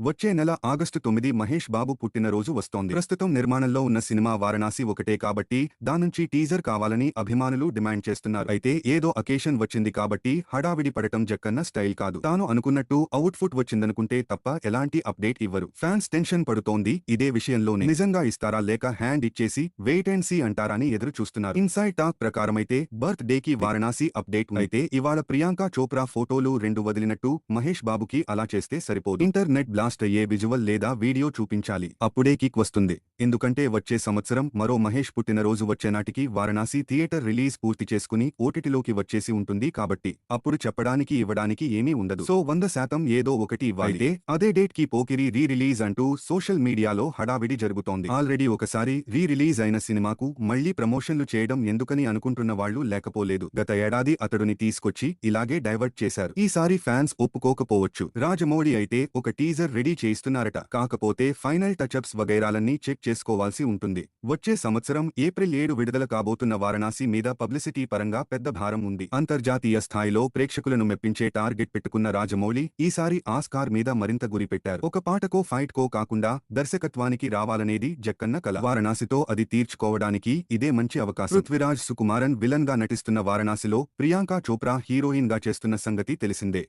వచ్చే నెల ఆగస్టు 9 మహేష్ బాబు పుట్టినరోజు వస్తోంది. ప్రస్తుతం నిర్మాణంలో ఉన్న సినిమా వారణాసి ఒకటే కాబట్టి దానుంచి టీజర్ కావాలని అభిమానులు డిమాండ్ చేస్తున్నారు. అయితే ఏదో అకేషన్ వచ్చింది కాబట్టి హడావిడి పడటం జక్కన్న స్టైల్ కాదు. తాను అనుకున్నట్టు అవుట్ఫుట్ వచ్చిందనుకుంటే తప్ప ఎలాంటి అప్డేట్ ఇవ్వరు. ఫ్యాన్స్ టెన్షన్ పడుతోంది ఇదే విషయంలోనే. నిజంగా ఇస్తారా లేక హ్యాండ్ ఇచ్చేసి వెయిట్ అండ్ సీ అంటారని ఎదురు చూస్తున్నారు. ఇన్సైడ్ టాక్ ప్రకారమైతే బర్త్ డే కి వారణాసి అప్డేట్ అయితే ఇవాళ ప్రియాంక చోప్రా ఫోటోలు 2 వదిలినట్టు మహేష్ బాబుకి అలా చేస్తే సరిపోదు. ఇంటర్నెట్ బ్లాస్ట్ అయ్యే విజువల్ లేదా వీడియో చూపించాలి. అప్పుడే కిక్ వస్తుంది. ఎందుకంటే వచ్చే సంవత్సరం మరో మహేష్ పుట్టినరోజు వచ్చేనాటికి వారణాసి థియేటర్ రిలీజ్ పూర్తి చేసుకుని ఓటీటీలోకి వచ్చేసి ఉంటుంది కాబట్టి అప్పుడు చెప్పడానికి ఇవ్వడానికి ఏమీ ఉండదు. సో 100% ఏదో ఒకటి ఇవ్వాలి. అదే డేట్ కి పోకిరి రీ రిలీజ్ అంటూ సోషల్ మీడియాలో హడావిడి జరుగుతోంది. ఆల్రెడీ ఒకసారి రీ రిలీజ్ అయిన సినిమాకు మళ్లీ ప్రమోషన్లు చేయడం ఎందుకని అనుకుంటున్న వాళ్లు లేకపోలేదు. గత ఏడాది అతడుని తీసుకొచ్చి ఇలాగే డైవర్ట్ చేశారు. ఈసారి ఫ్యాన్స్ ఒప్పుకోకపోవచ్చు. రాజమౌళి అయితే ఒక టీజర్ రెడీ చేయిస్తున్నారట. కాకపోతే ఫైనల్ టచ్అప్స్ వగైరాలన్నీ చెక్ చేసుకోవాల్సి ఉంటుంది. వచ్చే సంవత్సరం ఏప్రిల్ 7 విడుదల కాబోతున్న వారణాసి మీద పబ్లిసిటీ పరంగా పెద్ద భారం ఉంది. అంతర్జాతీయ స్థాయిలో ప్రేక్షకులను మెప్పించే టార్గెట్ పెట్టుకున్న రాజమౌళి ఈసారి ఆస్కార్ మీద మరింత గురి పెట్టారు. ఒక పాటకో ఫైట్ కో కాకుండా దర్శకత్వానికి రావాలనేది జక్కన్న కల. వారణాసితో అది తీర్చుకోవడానికి ఇదే మంచి అవకాశం. పృథ్వీరాజ్ సుకుమారన్ విలన్ గా నటిస్తున్న వారణాసిలో ప్రియాంక చోప్రా హీరోయిన్ గా చేస్తున్న సంగతి తెలిసిందే.